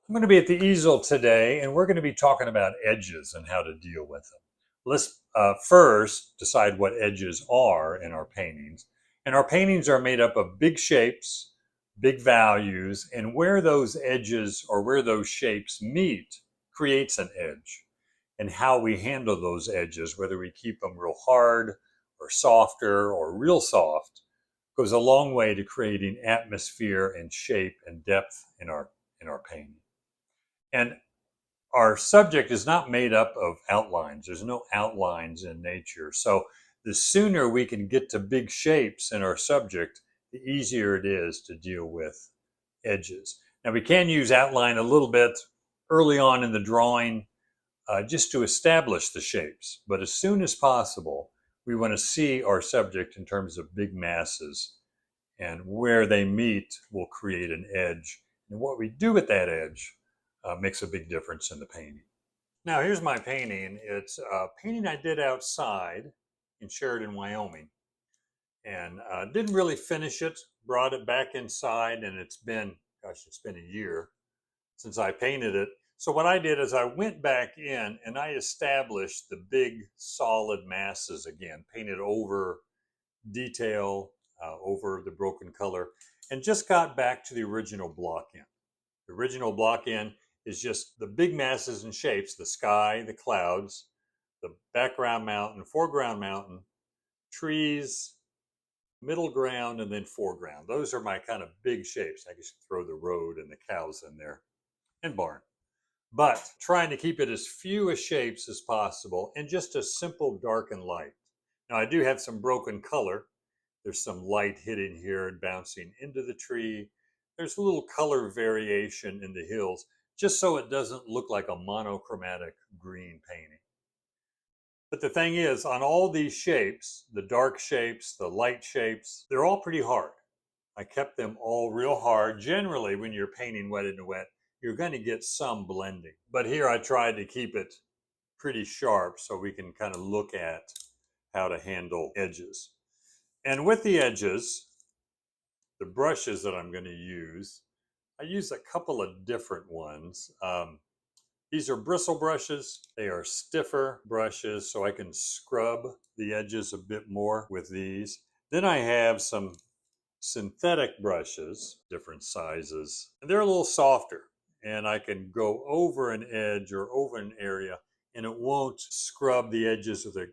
I'm going to be at the easel today, and we're going to be talking about edges and how to deal with them. Let's first decide what edges are in our paintings. And our paintings are made up of big shapes, big values, and where those edges or where those shapes meet creates an edge. And how we handle those edges, whether we keep them real hard or softer or real soft, goes a long way to creating atmosphere and shape and depth in our painting. And our subject is not made up of outlines. There's no outlines in nature. So the sooner we can get to big shapes in our subject, the easier it is to deal with edges. Now we can use outline a little bit early on in the drawing just to establish the shapes. But as soon as possible, we want to see our subject in terms of big masses, and where they meet will create an edge. And what we do with that edge makes a big difference in the painting. Now, here's my painting. It's a painting I did outside in Sheridan, Wyoming, and didn't really finish it. Brought it back inside, and it's been a year since I painted it. So what I did is I went back in and I established the big solid masses again, painted over detail, over the broken color, and just got back to the original block in. The original block in is just the big masses and shapes, the sky, the clouds, the background mountain, foreground mountain, trees, middle ground, and then foreground. Those are my kind of big shapes. I guess throw the road and the cows in there and barn. But trying to keep it as few as shapes as possible and just a simple dark and light. Now I do have some broken color. There's some light hitting here and bouncing into the tree. There's a little color variation in the hills, just so it doesn't look like a monochromatic green painting. But the thing is, on all these shapes, the dark shapes, the light shapes, they're all pretty hard. I kept them all real hard. Generally, when you're painting wet in the wet, you're going to get some blending. But here I tried to keep it pretty sharp so we can kind of look at how to handle edges. And with the edges, the brushes that I'm going to use, I use a couple of different ones. These are bristle brushes. They are stiffer brushes, so I can scrub the edges a bit more with these. Then I have some synthetic brushes, different sizes. And they're a little softer, and I can go over an edge or over an area, and it won't scrub the edges of the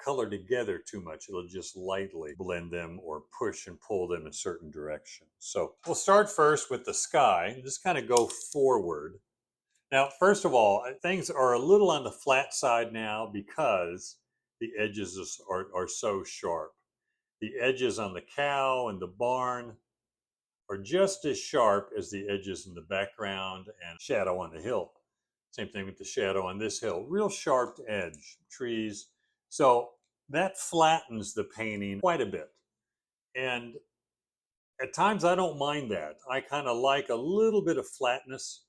color together too much. It'll just lightly blend them or push and pull them in certain directions. So we'll start first with the sky. Just kind of go forward. Now, first of all, things are a little on the flat side now because the edges are so sharp. The edges on the cow and the barn are just as sharp as the edges in the background and shadow on the hill. Same thing with the shadow on this hill. Real sharp edge, trees. So that flattens the painting quite a bit. And at times I don't mind that. I kind of like a little bit of flatness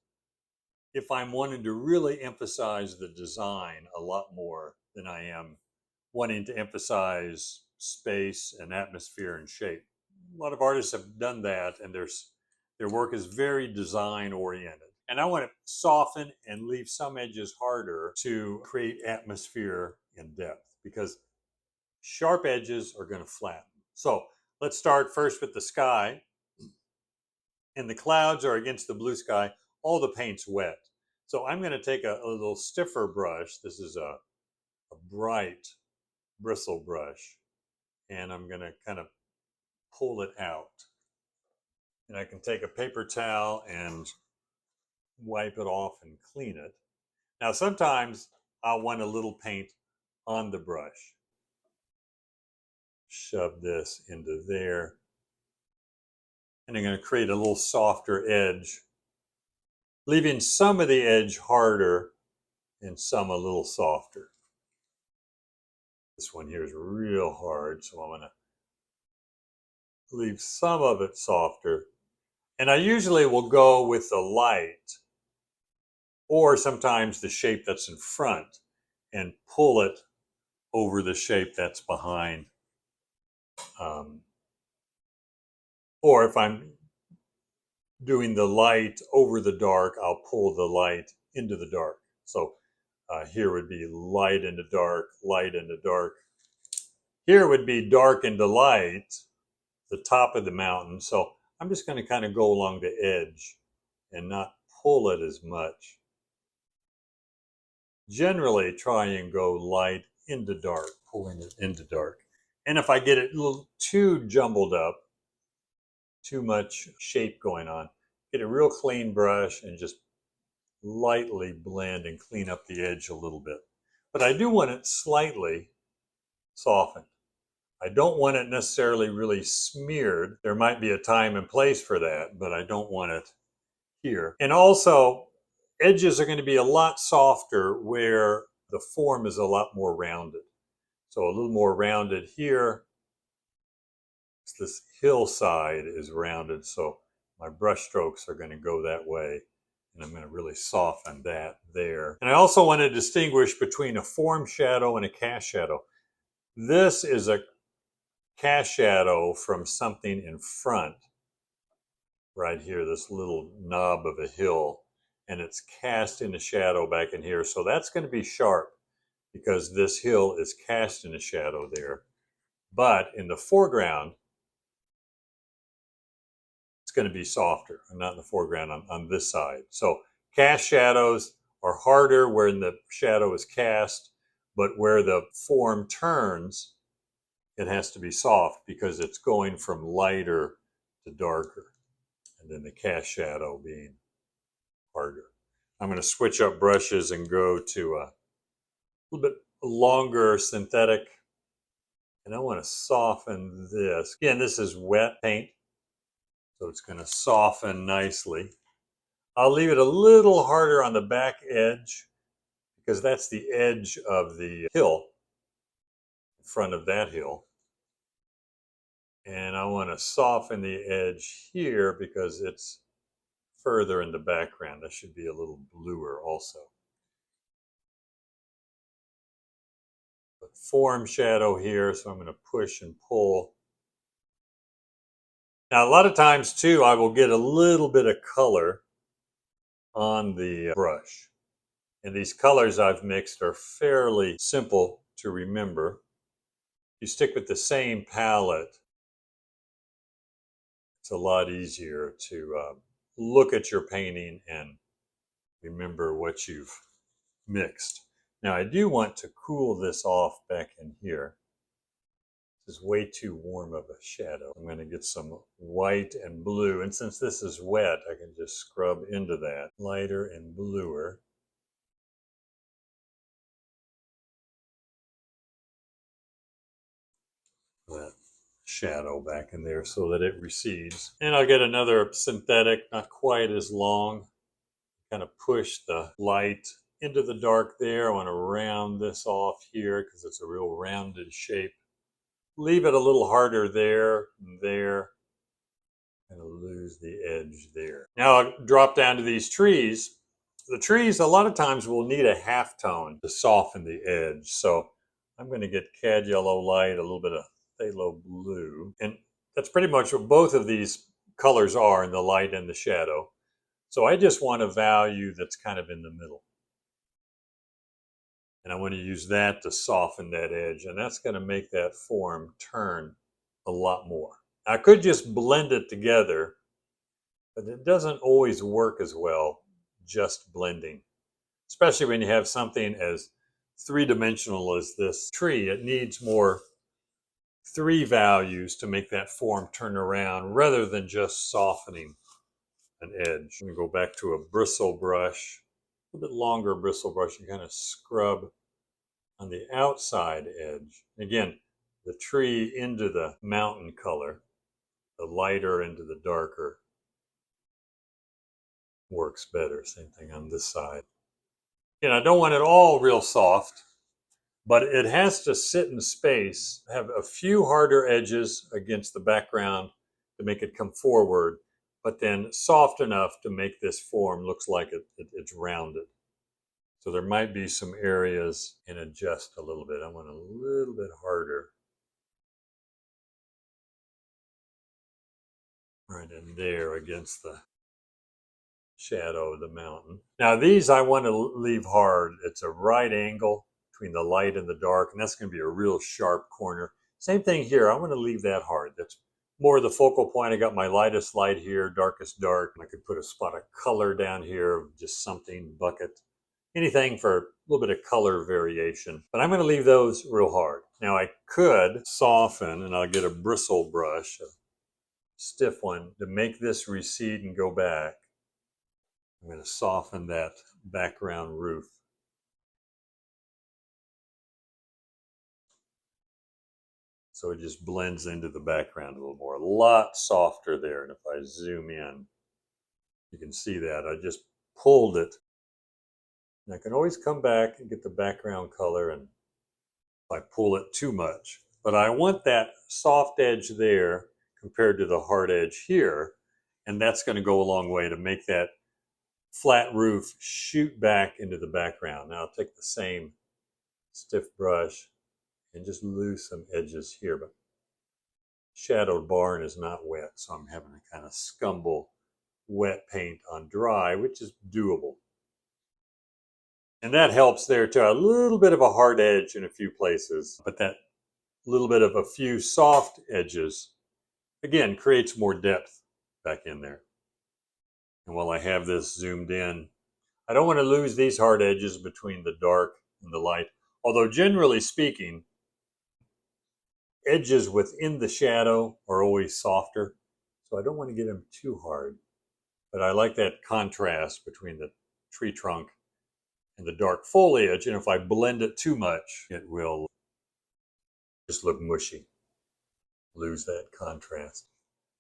if I'm wanting to really emphasize the design a lot more than I am wanting to emphasize space and atmosphere and shape. A lot of artists have done that, and their work is very design oriented. And I want to soften and leave some edges harder to create atmosphere and depth because sharp edges are going to flatten. So let's start first with the sky. And the clouds are against the blue sky. All the paint's wet. So I'm going to take a little stiffer brush. This is a bright bristle brush. And I'm going to kind of pull it out. And I can take a paper towel and wipe it off and clean it. Now, sometimes I want a little paint on the brush. Shove this into there. And I'm going to create a little softer edge, leaving some of the edge harder and some a little softer. This one here is real hard, so I'm going to leave some of it softer. And I usually will go with the light or sometimes the shape that's in front and pull it over the shape that's behind. Or if I'm doing the light over the dark, I'll pull the light into the dark. So here would be light into dark, light into dark. Here would be dark into light, the top of the mountain. So I'm just going to kind of go along the edge and not pull it as much. Generally try and go light into dark, pulling it into dark. And if I get it a little too jumbled up, too much shape going on, get a real clean brush and just lightly blend and clean up the edge a little bit. But I do want it slightly softened. I don't want it necessarily really smeared. There might be a time and place for that, but I don't want it here. And also, edges are going to be a lot softer where the form is a lot more rounded. So a little more rounded here. This hillside is rounded, so my brush strokes are going to go that way. And I'm going to really soften that there. And I also want to distinguish between a form shadow and a cast shadow. This is a cast shadow from something in front, right here, this little knob of a hill, and it's cast in a shadow back in here. So that's going to be sharp because this hill is cast in a shadow there. But in the foreground, it's going to be softer. I'm not in the foreground, on this side. So cast shadows are harder where the shadow is cast, but where the form turns, it has to be soft because it's going from lighter to darker. And then the cast shadow being harder. I'm going to switch up brushes and go to a little bit longer synthetic. And I want to soften this. Again, this is wet paint, so it's going to soften nicely. I'll leave it a little harder on the back edge because that's the edge of the hill, in front of that hill. And I want to soften the edge here because it's further in the background. That should be a little bluer also. But form shadow here, so I'm going to push and pull. Now, a lot of times too, I will get a little bit of color on the brush. And these colors I've mixed are fairly simple to remember. You stick with the same palette, it's a lot easier to look at your painting and remember what you've mixed. Now, I do want to cool this off back in here. This is way too warm of a shadow. I'm going to get some white and blue, and since this is wet, I can just scrub into that. Lighter and bluer. That shadow back in there so that it recedes. And I'll get another synthetic, not quite as long. Kind of push the light into the dark there. I want to round this off here because it's a real rounded shape. Leave it a little harder there and there. And lose the edge there. Now I'll drop down to these trees. The trees a lot of times will need a halftone to soften the edge. So I'm going to get cad yellow light, a little bit of phthalo blue. And that's pretty much what both of these colors are in the light and the shadow. So I just want a value that's kind of in the middle. And I want to use that to soften that edge. And that's going to make that form turn a lot more. I could just blend it together, but it doesn't always work as well just blending. Especially when you have something as three-dimensional as this tree. It needs more three values to make that form turn around rather than just softening an edge. I'm going to go back to a bristle brush, a little bit longer bristle brush, and kind of scrub on the outside edge. Again, the tree into the mountain color, the lighter into the darker works better. Same thing on this side. And I don't want it all real soft, but it has to sit in space, have a few harder edges against the background to make it come forward, but then soft enough to make this form looks like it's rounded. So there might be some areas and adjust a little bit. I want a little bit harder. Right in there against the shadow of the mountain. Now these I want to leave hard. It's a right angle between the light and the dark, and that's going to be a real sharp corner. Same thing here. I want to leave that hard. That's more the focal point. I got my lightest light here, darkest dark. I could put a spot of color down here, just something, bucket, anything for a little bit of color variation. But I'm going to leave those real hard. Now I could soften, and I'll get a bristle brush, a stiff one, to make this recede and go back. I'm going to soften that background roof. So it just blends into the background a little more. A lot softer there. And if I zoom in, you can see that. I just pulled it. And I can always come back and get the background color and if I pull it too much. But I want that soft edge there compared to the hard edge here. And that's going to go a long way to make that flat roof shoot back into the background. Now I'll take the same stiff brush and just lose some edges here, but shadowed barn is not wet, so I'm having to kind of scumble wet paint on dry, which is doable. And that helps there too. A little bit of a hard edge in a few places, but that little bit of a few soft edges, again, creates more depth back in there. And while I have this zoomed in, I don't want to lose these hard edges between the dark and the light. Although generally speaking, edges within the shadow are always softer, so I don't want to get them too hard. But I like that contrast between the tree trunk and the dark foliage, and if I blend it too much, it will just look mushy, lose that contrast.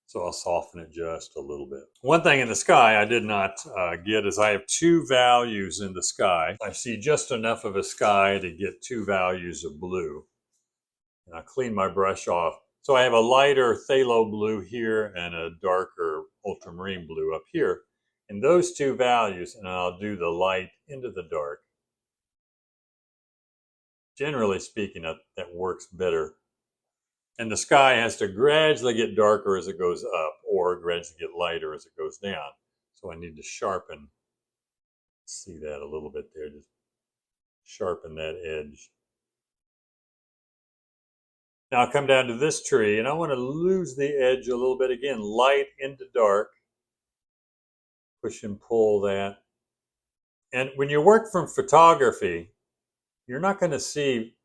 So I'll soften it just a little bit. One thing in the sky I did not get is I have two values in the sky. I see just enough of a sky to get two values of blue. And I'll clean my brush off. So I have a lighter phthalo blue here and a darker ultramarine blue up here. And those two values, and I'll do the light into the dark. Generally speaking, that works better. And the sky has to gradually get darker as it goes up or gradually get lighter as it goes down. So I need to sharpen, see that a little bit there, just sharpen that edge. Now I'll come down to this tree and I want to lose the edge a little bit again, light into dark. Push and pull that. And when you work from photography, you're not going to see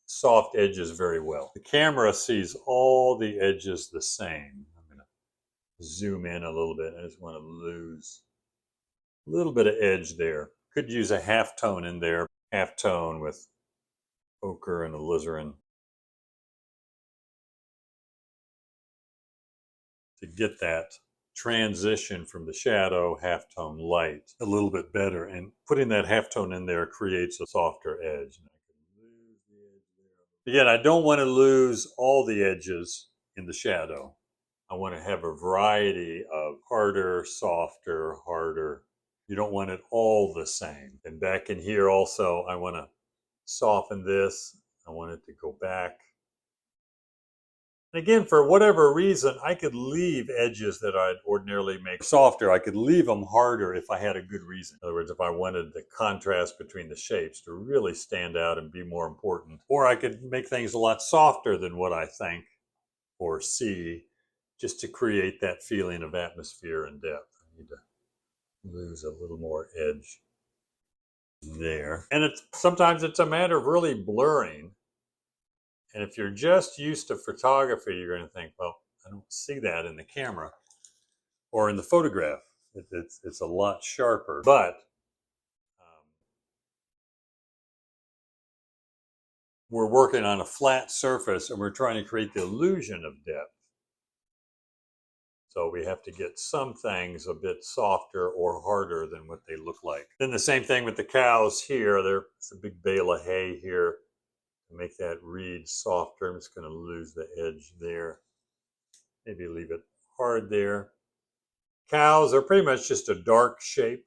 soft edges very well. The camera sees all the edges the same. I'm going to zoom in a little bit. I just want to lose a little bit of edge there. Could use a halftone in there, halftone with ochre and alizarin to get that transition from the shadow halftone light a little bit better, and putting that halftone in there creates a softer edge. Again, I don't want to lose all the edges in the shadow. I want to have a variety of harder, softer, harder. You don't want it all the same. And back in here also, I want to soften this. I want it to go back. And again, for whatever reason, I could leave edges that I'd ordinarily make softer. I could leave them harder if I had a good reason. In other words, if I wanted the contrast between the shapes to really stand out and be more important. Or I could make things a lot softer than what I think or see, just to create that feeling of atmosphere and depth. I need to lose a little more edge there. And sometimes it's a matter of really blurring. And if you're just used to photography, you're going to think, well, I don't see that in the camera or in the photograph. It's a lot sharper. But we're working on a flat surface and we're trying to create the illusion of depth. So we have to get some things a bit softer or harder than what they look like. Then the same thing with the cows here. There's a big bale of hay here. Make that reed softer. I'm just going to lose the edge there. Maybe leave it hard there. Cows are pretty much just a dark shape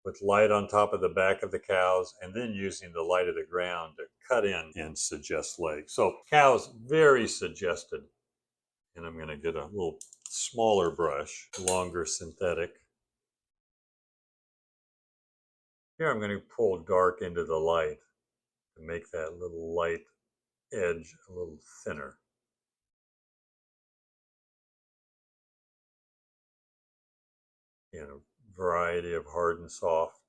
with light on top of the back of the cows and then using the light of the ground to cut in and suggest legs. So cows, very suggested. And I'm going to get a little smaller brush, longer synthetic. Here I'm going to pull dark into the light to make that little light edge a little thinner. You know, variety of hard and soft.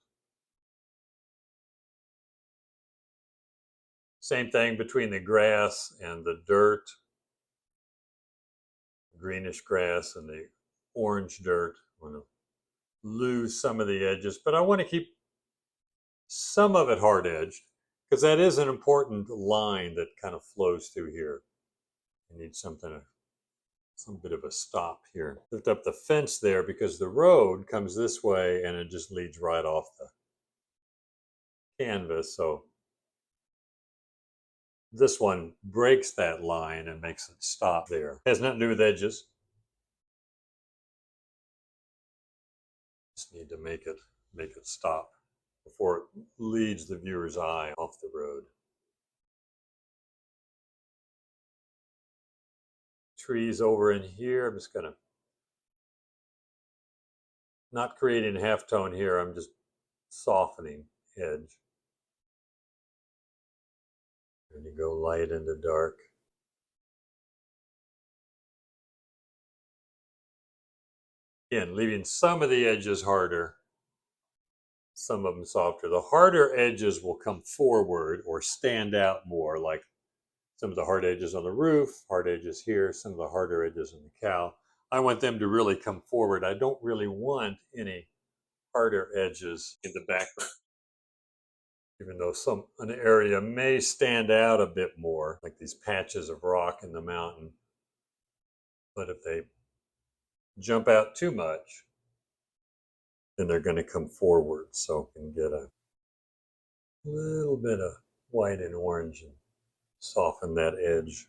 Same thing between the grass and the dirt, greenish grass and the orange dirt. I want to lose some of the edges, but I want to keep some of it hard edged because that is an important line that kind of flows through here. I need something, some bit of a stop here. Lift up the fence there because the road comes this way and it just leads right off the canvas. So this one breaks that line and makes it stop there. It has nothing to do with edges. Just need to make it stop before it leads the viewer's eye off the road. Trees over in here. I'm just gonna not creating halftone here. I'm just softening edge. And you go light into dark. Again, leaving some of the edges harder, some of them softer. The harder edges will come forward or stand out more, like some of the hard edges on the roof, hard edges here, some of the harder edges in the cow. I want them to really come forward. I don't really want any harder edges in the background. Even though an area may stand out a bit more, like these patches of rock in the mountain. But if they jump out too much, then they're going to come forward. So you can get a little bit of white and orange and soften that edge.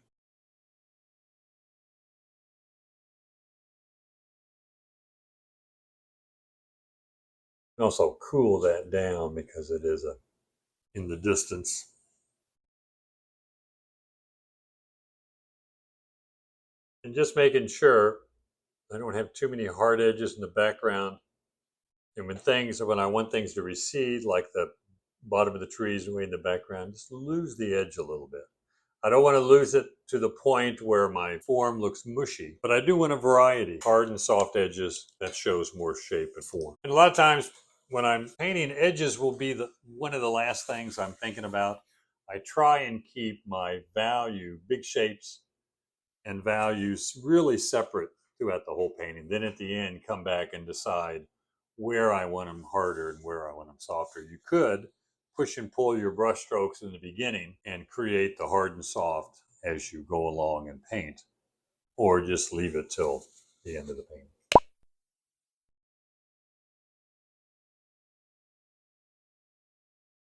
And also cool that down because it is in the distance. And just making sure I don't have too many hard edges in the background. And when I want things to recede, like the bottom of the trees way in the background, just lose the edge a little bit. I don't want to lose it to the point where my form looks mushy, but I do want a variety. Hard and soft edges, that shows more shape and form. And a lot of times when I'm painting, edges will be one of the last things I'm thinking about. I try and keep my big shapes and values really separate throughout the whole painting. Then at the end, come back and decide where I want them harder and where I want them softer. You could push and pull your brush strokes in the beginning and create the hard and soft as you go along and paint, or just leave it till the end of the painting.